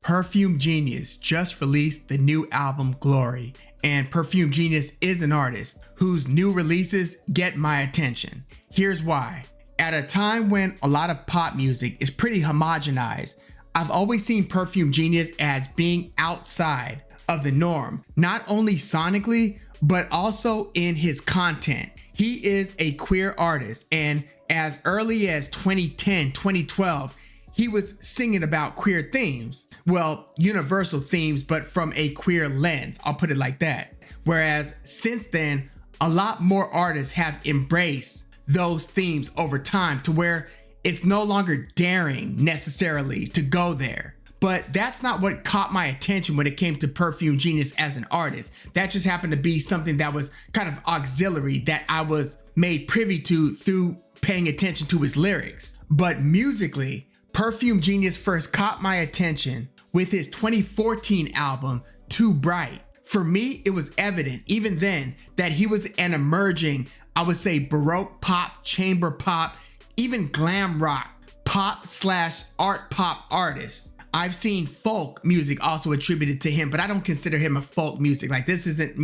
Perfume Genius just released the new album Glory, and Perfume Genius is an artist whose new releases get my attention. Here's why. At a time when a lot of pop music is pretty homogenized, I've always seen Perfume Genius as being outside of the norm, not only sonically, but also in his content. He is a queer artist, and as early as 2010, 2012, he was singing about queer themes. Well, universal themes, but from a queer lens, I'll put it like that. Whereas since then, a lot more artists have embraced those themes over time to where it's no longer daring necessarily to go there. But that's not what caught my attention when it came to Perfume Genius as an artist. That just happened to be something that was kind of auxiliary that I was made privy to through paying attention to his lyrics. But musically, Perfume Genius first caught my attention with his 2014 album, Too Bright. For me, it was evident even then that he was an emerging, I would say, Baroque pop, chamber pop, even glam rock, pop/art pop artist. I've seen folk music also attributed to him, but I don't consider him a folk music. Like, this isn't,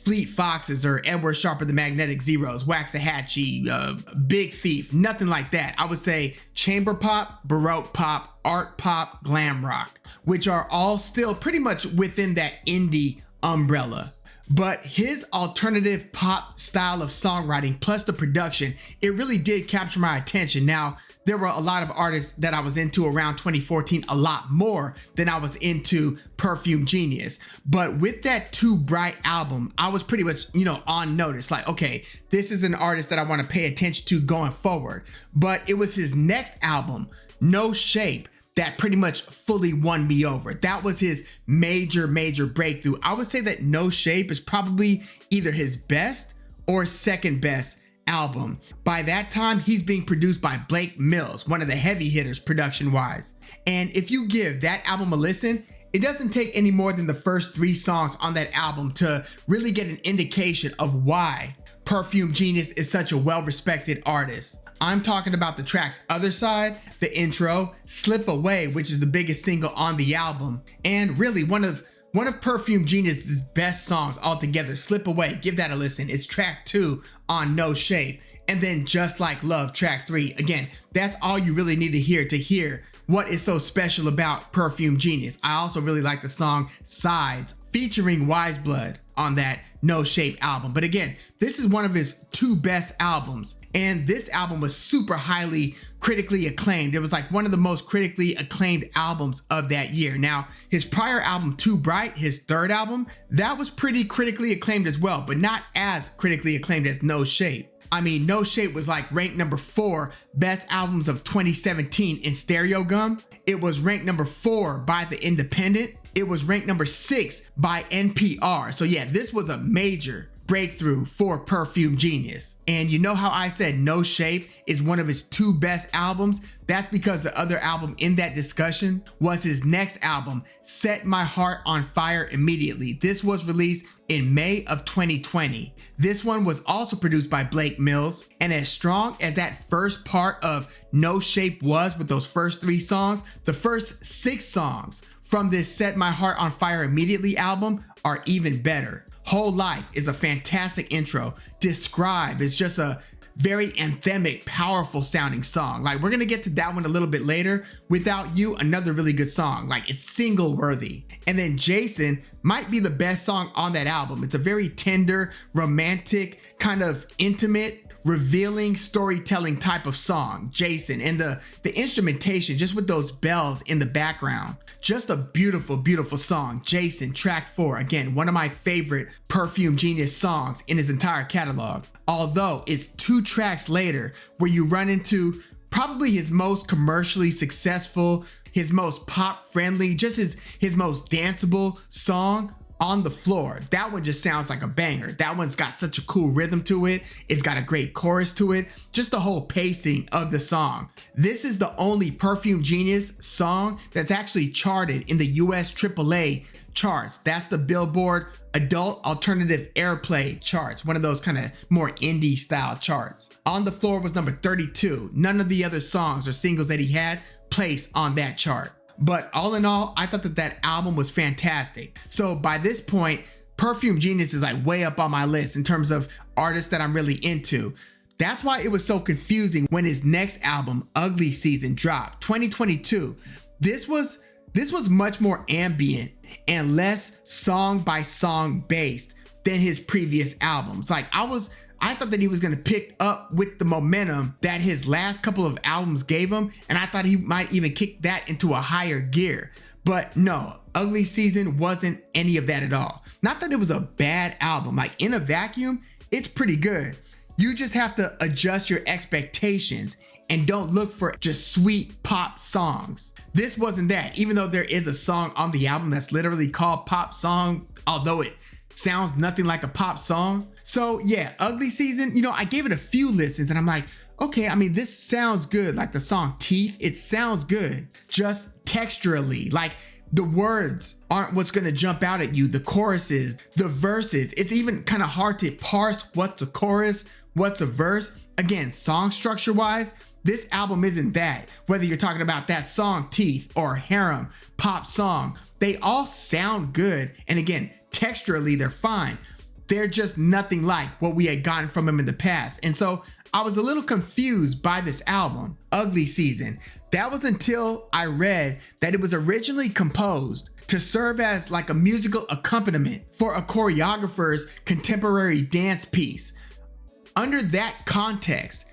Fleet Foxes or Edward Sharpe or the Magnetic Zeros, Waxahachie, Big Thief, nothing like that. I would say chamber pop, Baroque pop, art pop, glam rock, which are all still pretty much within that indie umbrella. But his alternative pop style of songwriting plus the production, it really did capture my attention. Now, there were a lot of artists that I was into around 2014, a lot more than I was into Perfume Genius. But with that Too Bright album, I was pretty much, on notice. Like, okay, this is an artist that I want to pay attention to going forward. But it was his next album, No Shape, that pretty much fully won me over. That was his major breakthrough. I would say that No Shape is probably either his best or second best album. By that time, he's being produced by Blake Mills, one of the heavy hitters production wise. And if you give that album a listen, it doesn't take any more than the first 3 songs on that album to really get an indication of why Perfume Genius is such a well-respected artist. I'm talking about the tracks Other Side, the intro, Slip Away, which is the biggest single on the album, and really one of Perfume Genius's best songs altogether, Slip Away. Give that a listen. It's track 2 on No Shape. And then Just Like Love, track 3. Again, that's all you really need to hear what is so special about Perfume Genius. I also really like the song Sides, featuring Wise Blood on that No Shape album. But again, this is one of his 2 best albums. And this album was super highly critically acclaimed. It was like one of the most critically acclaimed albums of that year. Now, his prior album, Too Bright, his 3rd album, that was pretty critically acclaimed as well, but not as critically acclaimed as No Shape. I mean, No Shape was like ranked number 4 best albums of 2017 in Stereo Gum. It was ranked number 4 by The Independent. It was ranked number 6 by NPR. So yeah, this was a major breakthrough for Perfume Genius. And you know how I said No Shape is one of his 2 best albums? That's because the other album in that discussion was his next album, Set My Heart on Fire Immediately. This was released in May of 2020. This one was also produced by Blake Mills, and as strong as that first part of No Shape was with those first 3 songs, the first 6 songs from this Set My Heart on Fire Immediately album are even better. Whole Life is a fantastic intro. Describe is just a very anthemic, powerful sounding song. Like, we're gonna get to that one a little bit later. Without You, another really good song. Like, it's single worthy. And then Jason might be the best song on that album. It's a very tender, romantic, kind of intimate, revealing storytelling type of song, Jason. And the instrumentation, just with those bells in the background, just a beautiful song. Jason, track 4, again, one of my favorite Perfume Genius songs in his entire catalog. Although it's 2 tracks later where you run into probably his most commercially successful, his most pop friendly, just his most danceable song, On the Floor. That one just sounds like a banger. That one's got such a cool rhythm to it. It's got a great chorus to it. Just the whole pacing of the song. This is the only Perfume Genius song that's actually charted in the US AAA charts. That's the Billboard Adult Alternative Airplay charts. One of those kind of more indie style charts. On the Floor was number 32. None of the other songs or singles that he had placed on that chart. But all in all, I thought that that album was fantastic. So by this point, Perfume Genius is like way up on my list in terms of artists that I'm really into. That's why it was so confusing when his next album, Ugly Season, dropped 2022. This was much more ambient and less song by song based than his previous albums. Like I thought that he was going to pick up with the momentum that his last couple of albums gave him, and I thought he might even kick that into a higher gear. But no, Ugly Season wasn't any of that at all. Not that it was a bad album. Like in a vacuum, it's pretty good. You just have to adjust your expectations and don't look for just sweet pop songs. This wasn't that, even though there is a song on the album that's literally called Pop Song, although it sounds nothing like a pop song. So yeah, Ugly Season, I gave it a few listens and I'm like, okay, I mean, this sounds good. Like the song Teeth, it sounds good. Just texturally, like the words aren't what's gonna jump out at you. The choruses, the verses, it's even kind of hard to parse what's a chorus, what's a verse. Again, song structure wise, this album isn't that. Whether you're talking about that song Teeth or Harem, Pop Song, they all sound good. And again, texturally, they're fine. They're just nothing like what we had gotten from him in the past. And so I was a little confused by this album, Ugly Season. That was until I read that it was originally composed to serve as like a musical accompaniment for a choreographer's contemporary dance piece. Under that context,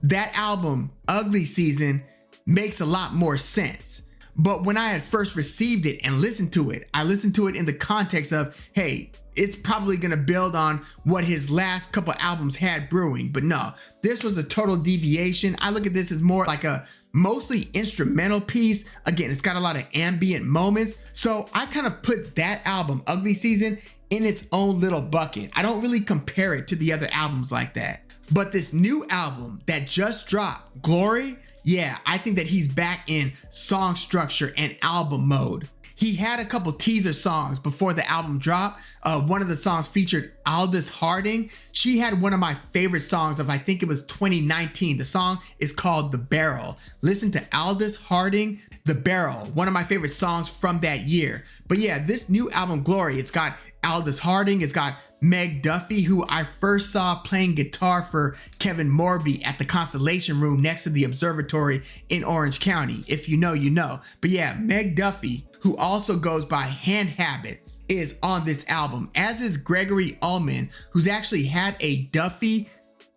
that album, Ugly Season, makes a lot more sense. But when I had first received it and listened to it, I listened to it in the context of, hey, it's probably gonna build on what his last couple albums had brewing. But no, this was a total deviation. I look at this as more like a mostly instrumental piece. Again, it's got a lot of ambient moments. So I kind of put that album, Ugly Season, in its own little bucket. I don't really compare it to the other albums like that. But this new album that just dropped, Glory, yeah, I think that he's back in song structure and album mode. He had a couple teaser songs before the album dropped. One of the songs featured Aldous Harding. She had one of my favorite songs of, I think it was 2019. The song is called The Barrel. Listen to Aldous Harding, The Barrel, one of my favorite songs from that year. But yeah, this new album, Glory, it's got Aldous Harding, it's got Meg Duffy, who I first saw playing guitar for Kevin Morby at the Constellation Room next to the observatory in Orange County. If you know, you know. But yeah, Meg Duffy, who also goes by Hand Habits, is on this album, as is Gregory Allman, who's actually had a Duffy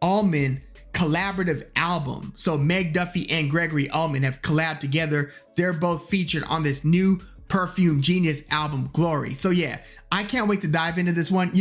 Allman collaborative album. So Meg Duffy and Gregory Allman have collabed together. They're both featured on this new Perfume Genius album, Glory. So yeah, I can't wait to dive into this one.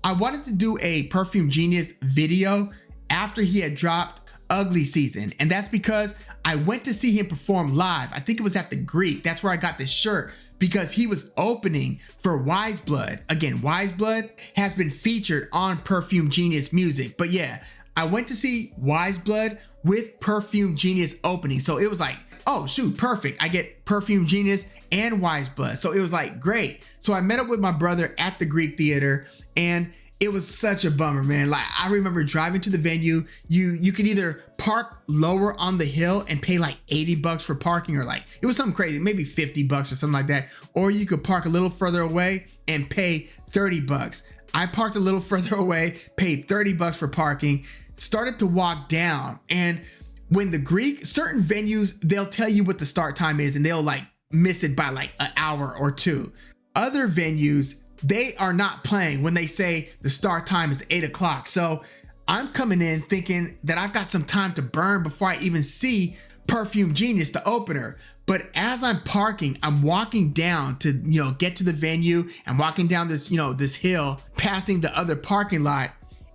I wanted to do a Perfume Genius video after he had dropped Ugly Season, and that's because I went to see him perform live. I think it was at the Greek. That's where I got this shirt, because he was opening for Wise Blood. Again, Wise Blood has been featured on Perfume Genius music. But yeah, I went to see Wise Blood with Perfume Genius opening. So it was like, oh shoot, perfect. I get Perfume Genius and Wise Blood. So it was like, great. So I met up with my brother at the Greek Theater, and it was such a bummer, man. Like, I remember driving to the venue. You could either park lower on the hill and pay like $80 for parking, or like, it was something crazy, maybe $50 or something like that. Or you could park a little further away and pay $30. I parked a little further away, paid $30 for parking, started to walk down. And when the Greek, certain venues, they'll tell you what the start time is and they'll like miss it by like an hour or two. Other venues, they are not playing when they say the start time is 8 o'clock. So I'm coming in thinking that I've got some time to burn before I even see Perfume Genius, the opener. But as I'm parking, I'm walking down to, get to the venue. I'm walking down this, this hill, passing the other parking lot,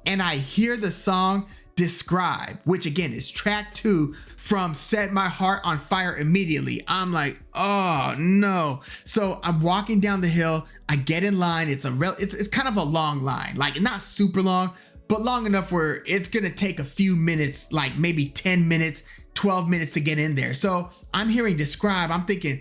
and I hear the song Describe, which again is track 2 from Set My Heart on Fire Immediately. I'm like, oh no. So I'm walking down the hill, I get in line. It's kind of a long line, like not super long, but long enough where it's gonna take a few minutes, like maybe 10 minutes, 12 minutes to get in there. So I'm hearing Describe, I'm thinking,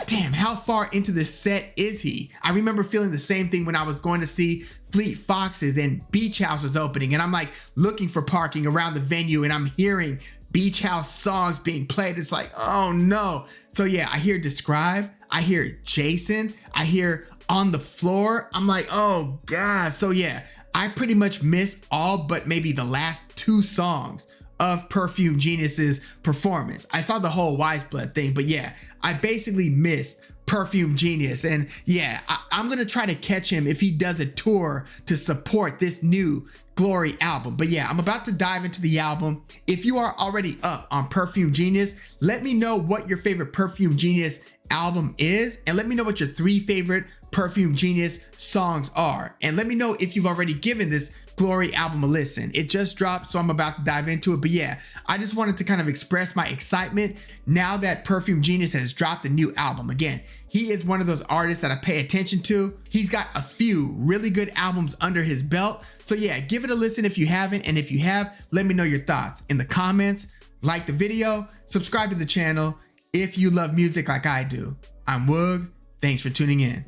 damn, how far into the set is he? I remember feeling the same thing when I was going to see Fleet Foxes and Beach House was opening, and I'm like looking for parking around the venue and I'm hearing Beach House songs being played. It's like, oh no. So yeah, I hear Describe, I hear Jason, I hear On the Floor. I'm like, oh God. So yeah, I pretty much missed all but maybe the last 2 songs of Perfume Genius's performance. I saw the whole Wise Blood thing, but yeah, I basically missed Perfume Genius. And yeah, I'm gonna try to catch him if he does a tour to support this new Glory album. But yeah, I'm about to dive into the album. If you are already up on Perfume Genius, let me know what your favorite Perfume Genius album is, and let me know what your 3 favorite Perfume Genius songs are, and let me know if you've already given this Glory album a listen. It just dropped, so I'm about to dive into it. But yeah, I just wanted to kind of express my excitement now that Perfume Genius has dropped a new album. Again, he is one of those artists that I pay attention to. He's got a few really good albums under his belt. So yeah, give it a listen if you haven't, and if you have, let me know your thoughts in the comments. Like the video, subscribe to the channel if you love music like I do. I'm Woog. Thanks for tuning in.